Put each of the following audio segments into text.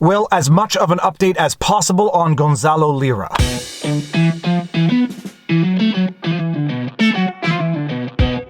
Well, as much of an update as possible on Gonzalo Lira.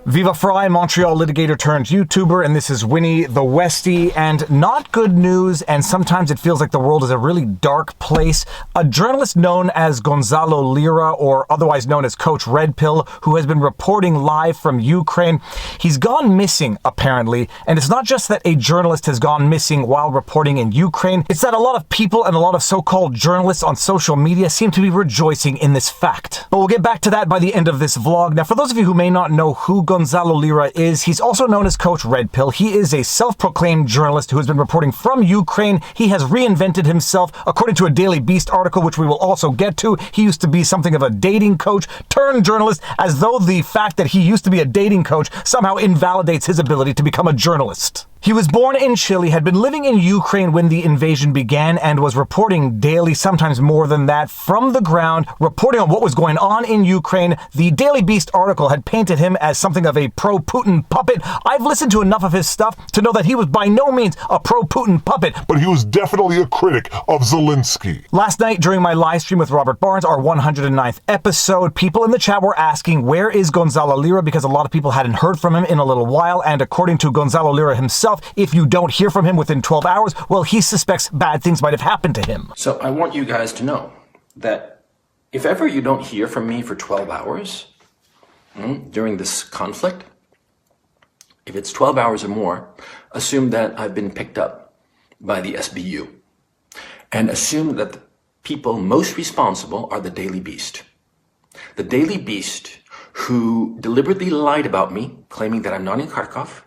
Viva Frei, Montreal litigator turned YouTuber, and this is Winnie the Westie, and not good news, and sometimes it feels like the world is a really dark place. A journalist known as Gonzalo Lira, or otherwise known as Coach Red Pill, who has been reporting live from Ukraine, he's gone missing, apparently, and it's not just that a journalist has gone missing while reporting in Ukraine, it's that a lot of people and a lot of so-called journalists on social media seem to be rejoicing in this fact. But we'll get back to that by the end of this vlog. Now, for those of you who may not know who Gonzalo Lira is, he's also known as Coach Red Pill. He is a self-proclaimed journalist who has been reporting from Ukraine. He has reinvented himself. According to a Daily Beast article, which we will also get to, he used to be something of a dating coach turned journalist, as though the fact that he used to be a dating coach somehow invalidates his ability to become a journalist. He was born in Chile, had been living in Ukraine when the invasion began, and was reporting daily, sometimes more than that, from the ground, reporting on what was going on in Ukraine. The Daily Beast article had painted him as something of a pro-Putin puppet. I've listened to enough of his stuff to know that he was by no means a pro-Putin puppet. But he was definitely a critic of Zelensky. Last night, during my live stream with Robert Barnes, our 109th episode, people in the chat were asking, where is Gonzalo Lira? Because a lot of people hadn't heard from him in a little while, and according to Gonzalo Lira himself, if you don't hear from him within 12 hours, well, he suspects bad things might have happened to him. So I want you guys to know that if ever you don't hear from me for 12 hours during this conflict, if it's 12 hours or more, assume that I've been picked up by the SBU, and assume that the people most responsible are the Daily Beast. The Daily Beast, who deliberately lied about me, claiming that I'm not in Kharkov,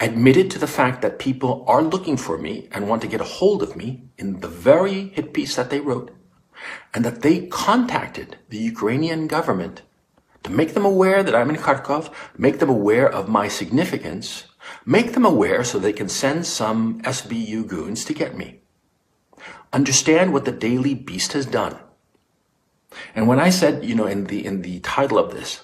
admitted to the fact that people are looking for me and want to get a hold of me in the very hit piece that they wrote, and that they contacted the Ukrainian government to make them aware that I'm in Kharkov, make them aware of my significance, make them aware so they can send some SBU goons to get me. Understand what the Daily Beast has done. And when I said, in the title of this,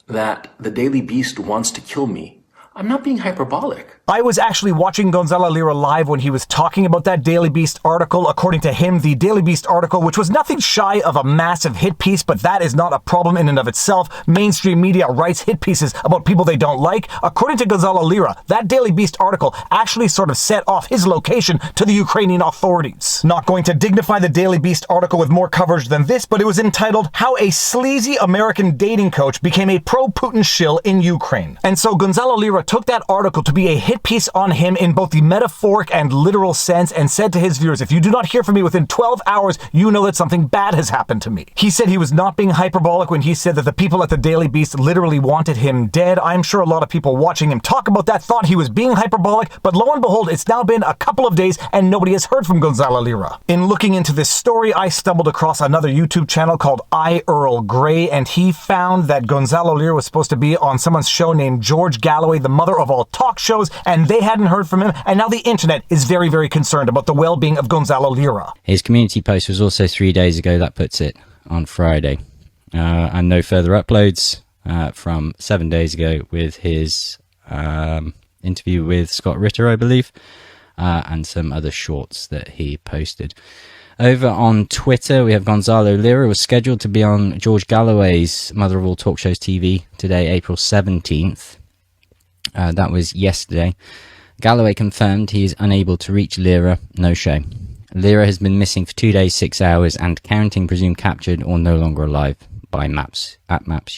that the Daily Beast wants to kill me, I'm not being hyperbolic. I was actually watching Gonzalo Lira live when he was talking about that Daily Beast article. According to him, the Daily Beast article, which was nothing shy of a massive hit piece, but that is not a problem in and of itself. Mainstream media writes hit pieces about people they don't like. According to Gonzalo Lira, that Daily Beast article actually sort of set off his location to the Ukrainian authorities. Not going to dignify the Daily Beast article with more coverage than this, but it was entitled, How a Sleazy American Dating Coach Became a Pro-Putin Shill in Ukraine. And so Gonzalo Lira took that article to be a hit piece on him in both the metaphoric and literal sense, and said to his viewers, if you do not hear from me within 12 hours, you know that something bad has happened to me. He said he was not being hyperbolic when he said that the people at the Daily Beast literally wanted him dead. I'm sure a lot of people watching him talk about that thought he was being hyperbolic, but lo and behold, it's now been a couple of days and nobody has heard from Gonzalo Lira. In looking into this story, I stumbled across another YouTube channel called I Earl Grey, and he found that Gonzalo Lira was supposed to be on someone's show named George Galloway, the mother of all talk shows, and they hadn't heard from him, and now the internet is very, very concerned about the well-being of Gonzalo Lira. His community post was also 3 days ago. That puts it on Friday. And no further uploads from 7 days ago with his interview with Scott Ritter, I believe, and some other shorts that he posted. Over on Twitter, we have Gonzalo Lira was scheduled to be on George Galloway's Mother of All Talk Shows TV today, April 17th. That was yesterday. Galloway confirmed he is unable to reach Lira. No show. Lira has been missing for 2 days, 6 hours, and counting, presumed captured or no longer alive by Maps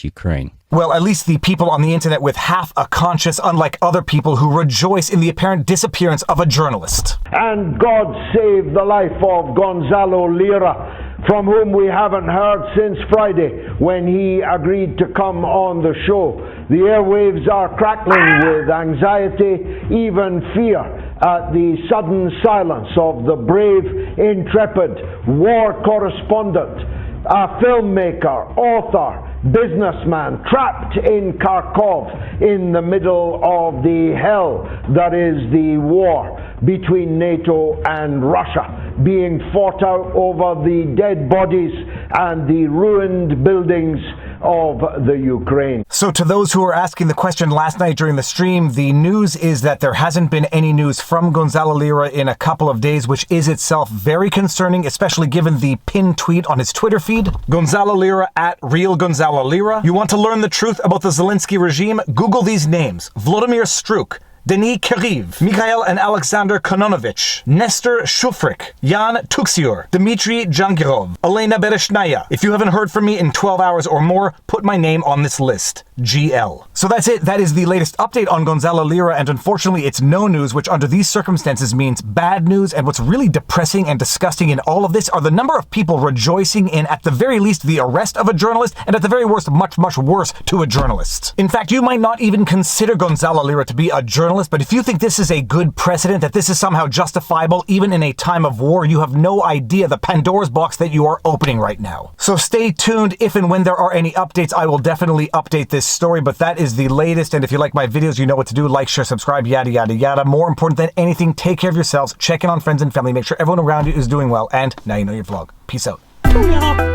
Ukraine. Well, at least the people on the internet with half a conscience, unlike other people who rejoice in the apparent disappearance of a journalist. And God save the life of Gonzalo Lira, from whom we haven't heard since Friday when he agreed to come on the show. The airwaves are crackling with anxiety, even fear, at the sudden silence of the brave, intrepid war correspondent, a filmmaker, author, businessman trapped in Kharkov in the middle of the hell that is the war between NATO and Russia, being fought out over the dead bodies and the ruined buildings of the Ukraine. So to those who were asking the question last night during the stream, the news is that there hasn't been any news from Gonzalo Lira in a couple of days, which is itself very concerning, especially given the pinned tweet on his Twitter feed. Gonzalo Lira at Real Gonzalo Lira. You want to learn the truth about the Zelensky regime? Google these names. Vladimir Struk, Denis Kiriv, Mikhail and Alexander Kononovich, Nestor Shufrik, Jan Tuxior, Dmitry Jangirov, Elena Bereshnaya. If you haven't heard from me in 12 hours or more, put my name on this list. GL. So that's it. That is the latest update on Gonzalo Lira, and unfortunately it's no news, which under these circumstances means bad news. And what's really depressing and disgusting in all of this are the number of people rejoicing in, at the very least, the arrest of a journalist, and at the very worst, much, much worse, to a journalist. In fact, you might not even consider Gonzalo Lira to be a journalist, but if you think this is a good precedent, that this is somehow justifiable even in a time of war, you have no idea the Pandora's box that you are opening right now. So stay tuned. If and when there are any updates, I will definitely update this story, but that is the latest. And if you like my videos, you know what to do. Like, share, subscribe, yada, yada, yada. More important than anything, take care of yourselves, check in on friends and family, make sure everyone around you is doing well, and now you know your vlog. Peace out.